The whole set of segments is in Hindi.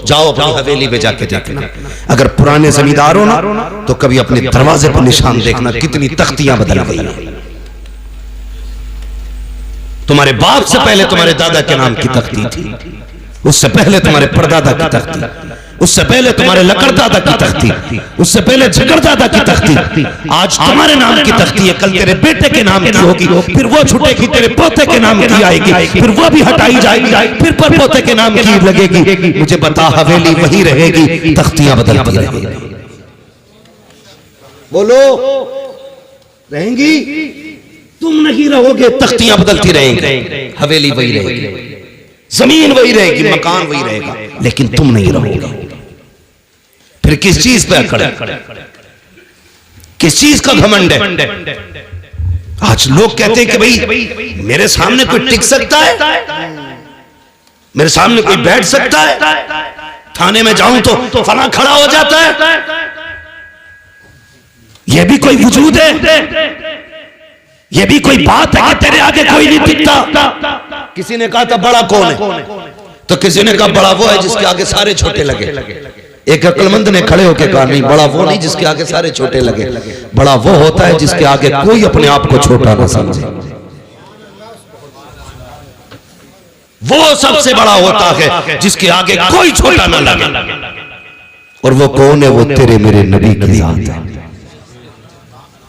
जाओ अपनी हवेली पे जाके देखना। अगर पुराने जमींदार हो ना तो कभी अपने दरवाजे पर निशान देखना कितनी तख्तियां बदल गई। तुम्हारे बाप से पहले तुम्हारे दादा के नाम की तख्ती थी, उससे पहले तुम्हारे परदादा की तख्ती, उससे पहले तुम्हारे लकड़दादा की तख्ती, उससे पहले झगड़दादा की तख्ती। आज तुम्हारे नाम की तख्ती है, कल तेरे बेटे के नाम की होगी, फिर वो छूटेगी तेरे पोते के नाम की आएगी, फिर वो भी हटाई जाएगी, फिर पर पोते के नाम की लगेगी। मुझे बता हवेली वही रहेगी, तख्तियां बदलती रहेंगी। बोलो रहेंगी? तुम नहीं रहोगे, तख्तियां बदलती रहेंगी, हवेली वही रहेगी, जमीन वही रहेगी, मकान वही रहेगा, लेकिन तुम नहीं रहोगे। फिर किस चीज पे अकड़ है, किस चीज का घमंड है? आज लोग कहते हैं कि भाई मेरे सामने कोई टिक सकता है, मेरे सामने कोई बैठ सकता है, थाने में जाऊं तो फला खड़ा हो जाता है, यह भी कोई वजूद है, यह भी कोई बात है कि तेरे आगे कोई नहीं टिकता। किसी ने कहा था बड़ा कौन है, तो किसी ने कहा बड़ा वो है जिसके आगे सारे छोटे लगे। एक अक्लमंद ने खड़े होकर कहा नहीं, बड़ा वो नहीं जिसके आगे सारे छोटे लगे, बड़ा वो होता है जिसके आगे कोई अपने आप को छोटा ना समझे। वो सबसे बड़ा होता है जिसके आगे कोई छोटा ना लगे। और वो कौन है? वो तेरे मेरे नबी की याद है।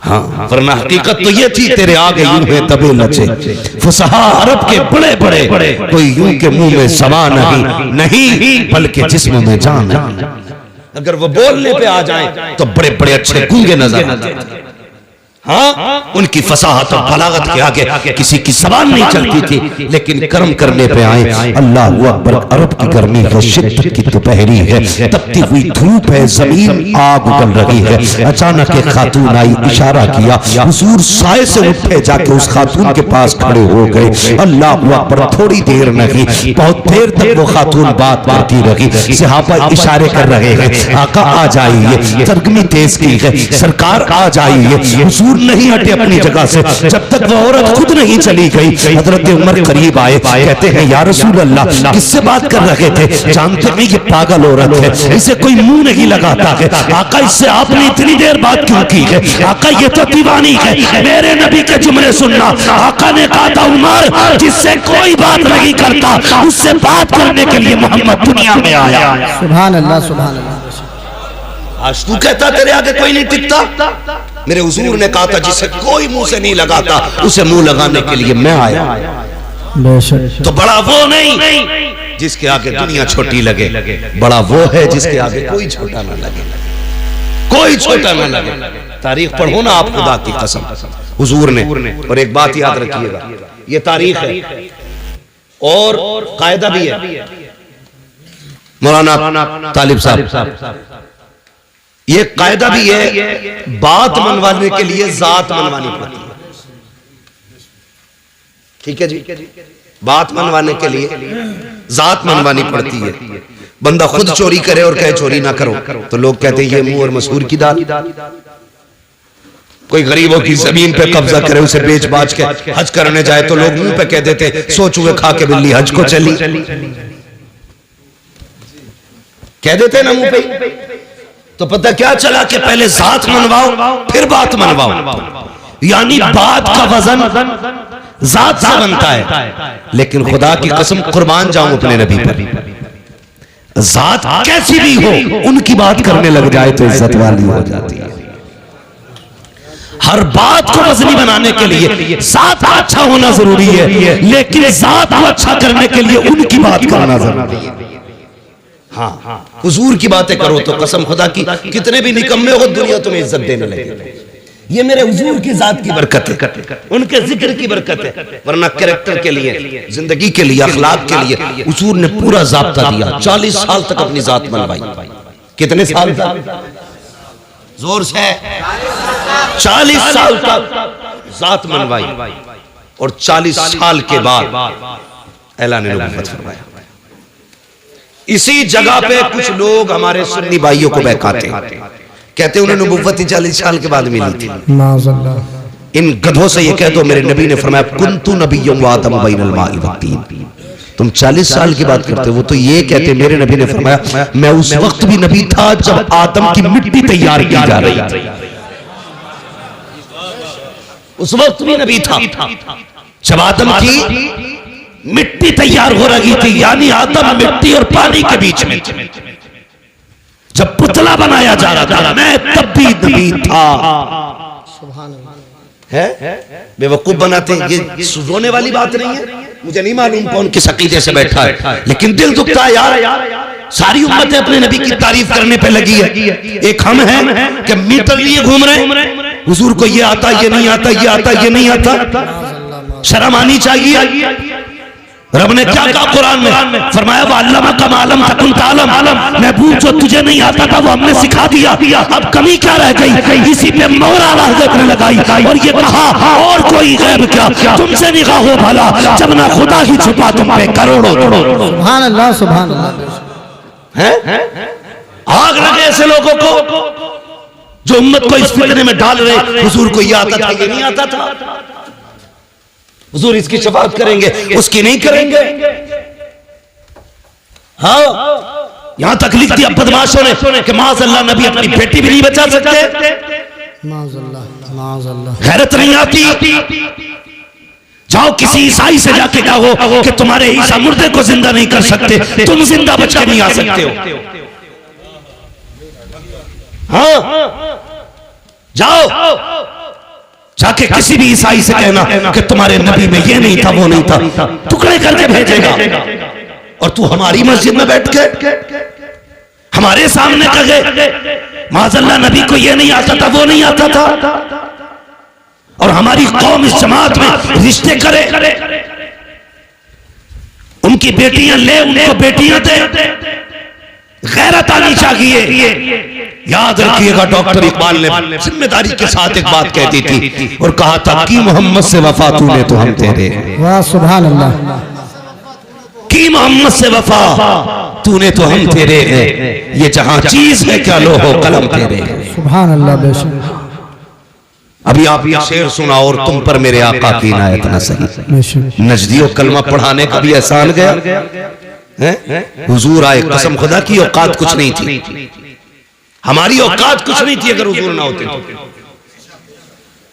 हाँ, वरना हकीकत तो ये थी तेरे आगे यूं है तबे नचे फुसहा अरब के बड़े बड़े, कोई यूं के मुंह में सवा नहीं बल्कि जिस्म में जान। अगर वो बोलने पे आ जाएं तो बड़े बड़े अच्छे गूंगे नजर आते हैं। हाँ, उनकी फसाहत और बलागत के आगे किसी की जबान नहीं चलती थी, लेकिन कर्म करने पे आए। अल्लाह अकबर। अरब की गर्मी है, शिद्दत की दोपहरी है, तपती हुई धूप है, जमीन आग उगल रही है। अचानक एक खातून आई, इशारा किया, हुजूर साए से उठे, जाके उस खातून के पास खड़े हो गए। अल्लाह अकबर। थोड़ी देर नहीं, बहुत देर तक वो खातून बात करती रही। सहाबा इशारे कर रहे हैं, आका आ जाइए, तरगमी तेज की है, सरकार आ जाइए। हुजूर नहीं हटे अपनी जगह से जब तक वो औरत खुद नहीं चली गई। हजरत उमर करीब आए, कहते हैं या रसूल अल्लाह, किससे बात कर रहे थे? जानते हैं ये पागल औरत है, इसे कोई मुंह नहीं लगाता है। आका, इससे आपने इतनी देर बात क्यों की है? आका, ये तो दीवानी है, मेरे नबी के जुमले सुनना। आका ने कहा था, उमर, जिससे कोई बात नहीं करता उससे बात करने के लिए मोहम्मद दुनिया में आया। सुभान अल्लाह, सुभान अल्लाह। आज तू कहता तेरे आगे कोई नहीं टिकता। मेरे हुजूर ने कहा था, जिसे कोई मुंह से नहीं लगाता उसे मुंह लगाने के लिए मैं आया। तो बड़ा वो नहीं जिसके आगे दुनिया छोटी लगे, बड़ा वो है जिसके आगे कोई छोटा ना लगे, कोई छोटा ना लगे। तारीख पढ़ो ना आप, खुदा की कसम हुजूर ने। और एक बात याद रखिएगा, ये तारीख है और कायदा भी है। मौलाना तालिब साहब, ये कायदा भी है, बात मनवाने के लिए जात मनवानी पड़ती है। ठीक है जी, बात मनवाने के लिए जात मनवानी पड़ती है। बंदा खुद चोरी करे और कहे चोरी ना करो, तो लोग कहते हैं ये मुंह और मसूर की दाल। कोई गरीबों की जमीन पे कब्जा करे, उसे बेच बाच के हज करने जाए तो लोग मुंह पे कह देते सो चूहे खा के बिल्ली हज को चली, कह देते ना मुंह पे। तो पता क्या चला कि पहले जात मनवाओ फिर बात मनवाओ, यानी बात का वजन जात से बनता है। लेकिन खुदा की कसम कुर्बान जाऊं अपने नबी पर, जात कैसी भी हो उनकी बात करने लग जाए तो इज्जत वाली हो जाती है। हर बात को वजनी बनाने के लिए जात अच्छा होना जरूरी है, लेकिन जात को अच्छा करने के लिए उनकी बात करना जरूरी है। हाँ, हुजूर की बातें करो तो कसम खुदा की कितने भी निकम्मे हो दुनिया तुम्हें इज्जत देने लगे। ये मेरे हुजूर की जात की बरकत है, उनके जिक्र की बरकत है। वरना कैरेक्टर के लिए, जिंदगी के लिए, अखलाक के लिए हुजूर ने पूरा ज़ाब्ता दिया। 40 साल तक अपनी जात मनवाई। कितने साल तक? जोर से 40 साल तक जात मनवाई और 40 साल के बाद ऐलान नबूवत फरमाया। इसी जगह पे कुछ लोग हमारे सुन्नी भाइयों को बहकाते हैं, कहते उन्हें नबूवत 40 साल के बाद मिली थी। इन गधों से ये कह दो मेरे नबी ने फरमाया कुन्तु नबिय्युम व आदम बैनल माइ वत्तीन, तुम 40 साल की बात करते हो। वो तो ये कहते, मेरे नबी ने फरमाया मैं उस वक्त भी नबी था जब आदम की मिट्टी तैयार की जा रही थी, उस वक्त भी नबी था जब आदम की मिट्टी तैयार हो रही थी, यानी आदम मिट्टी और पानी के बीच में जब पुतला बनाया जा रहा था, मैं तब भी नबी था। है बेवकूफ बनाते हैं, ये रोने वाली बात नहीं है। मुझे नहीं मालूम कौन किस अकीदे से बैठा है, लेकिन दिल दुखता है यार। सारी उम्मतें अपने नबी की तारीफ करने पे लगी है, एक हम हैं कि मीटर लिए घूम रहे हैं, हुजूर को ये आता, ये नहीं आता, ये आता, ये नहीं आता। शर्म आनी चाहिए। रब ने क्या कहा कुरान में? फरमाया वअल्लमा कमा लम तकुन तालम, महबूब जो तुझे नहीं आता था वो हमने सिखा दिया, अब कमी क्या रह गई? इसी पे मोहर हज़रत ने लगाई और ये कहा और कोई गैब क्या, तुमसे निगाह हो भला जब ना खुदा ही छुपा तुम पे करोड़ों। सुभान अल्लाह, सुभान अल्लाह। हैं आग लगे ऐसे लोगों को जो उम्मत को इस फितने में डाल रहे, हुजूर को ये आता था, ये नहीं आता था। हुजूर इसकी शफाअत करेंगे, उसकी नहीं करेंगे। हाँ, यहां तक लिख दिया बदमाशों ने कि माज़अल्लाह नबी अपनी बेटी भी नहीं बचा सकते। माज़अल्लाह, माज़अल्लाह। गैरत नहीं आती। जाओ किसी ईसाई से जाके कहो कि तुम्हारे ईसा मुर्दे को जिंदा नहीं कर सकते, तुम जिंदा बच के नहीं आ सकते हो। हाँ, जाओ जाके किसी भी ईसाई से कहना कि तुम्हारे नबी में ये नहीं था, वो नहीं था, टुकड़े करके भेजेगा। और तू हमारी मस्जिद में बैठ के हमारे सामने कहे माज़अल्लाह नबी को ये नहीं आता था, वो नहीं आता था, और हमारी कौम इस जमात में रिश्ते करे, उनकी बेटियां ले, उनको बेटियां दे। गैरत आनी चाहिए। याद रखिएगा, डॉक्टर इकबाल ने जिम्मेदारी के साथ एक बात कहती थी और कहा था कि मोहम्मद से वफा तूने तो हम तेरे। वाह, सुभान अल्लाह। कि मोहम्मद से वफा तूने तो हम तेरे हैं, ये जहां चीज है क्या लो हो कलम तेरे। सुभान अल्लाह, बेशक। अभी आप ये शेर सुना और तुम पर मेरे आका की इनायत न सही। नजदियों कलमा पढ़ाने का भी एहसान गया। हुजूर आए, कसम खुदा की औकात कुछ नहीं थी, हमारी औकात कुछ नहीं थी अगर हुजूर ना होते तो,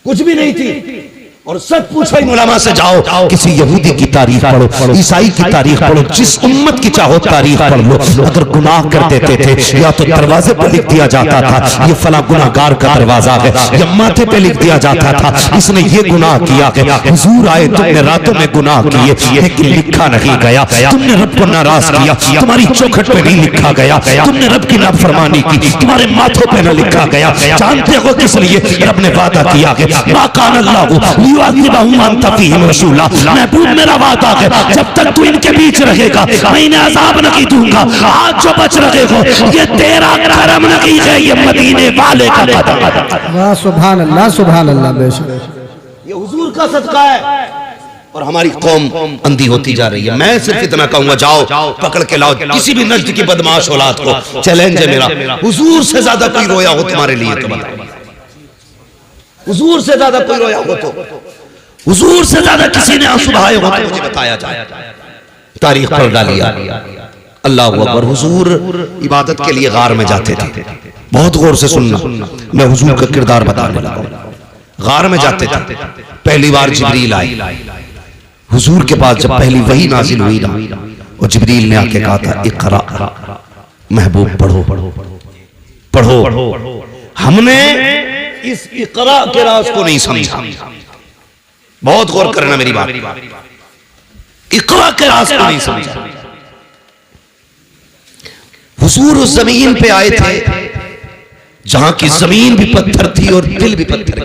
कुछ भी नहीं थी। और सच पूछो इन उलमा से, जाओ किसी यहूदी की तारीख पढ़ो, ईसाई की तारीख पढ़ो, जिस उम्मत की चाहो तारीख पढ़ लो। अगर गुनाह कर देते थे या तो दरवाजे पर लिख दिया जाता था ये फला गुनाहगार का दरवाजा है, या माथे पे लिख दिया जाता था इसने ये गुनाह किया है। हुजूर आए, तुमने रातों में गुनाह किए लेकिन लिखा नहीं गया, तुमने रब को नाराज किया, तुम्हारी चौखट पे नहीं लिखा गया, तुमने रब की नाफरमानी की, तुम्हारे माथों पे न लिखा गया। जानते हो किस लिए? रब ने वादा किया है, मा कान अल्लाहु महबूब मेरा वादा है जब तक तू इनके बीच रहेगा मैं इन्हें अज़ाब नहीं दूंगा। आज जो बच रहे हो ये तेरा करम नहीं है, ये मदीने वाले का कदम। वाह, सुभान अल्लाह, सुभान अल्लाह, बेशक। ये हुजूर का सदका है और हमारी कौम अंधी होती जा रही है। मैं सिर्फ इतना कहूंगा, जाओ पकड़ के लाओ किसी भी नस्ल की बदमाश औलाद को। चैलेंज है मेरा, हुजूर से ज्यादा कोई रोया हो तुम्हारे लिए तो बताओ। हुजूर से ज्यादा कोई रोया हो तो, हुजूर से ज्यादा किसी ने आंसू बहाए हो तो मुझे बताया जाए। तारीख पढ़ डालिया। अल्लाह अकबर। हुजूर इबादत के लिए गार में जाते थे। बहुत गौर से सुनना, मैं हुजूर का किरदार बताने लगा। गार में जाते थे, पहली बार जिब्रील आए हुजूर के पास। जब पहली वही नाजिल हुई ना, और जिब्रील ने आके कहा था इक़रा, महबूब पढ़ो पढ़ो पढ़ो। हमने इस इक़रा के राज को नहीं समझा। बहुत गौर करना मेरी बात, इक़रा के राज को नहीं समझा। हुजूर उस जमीन पे आए थे जहां की जमीन भी पत्थर थी और दिल भी पत्थर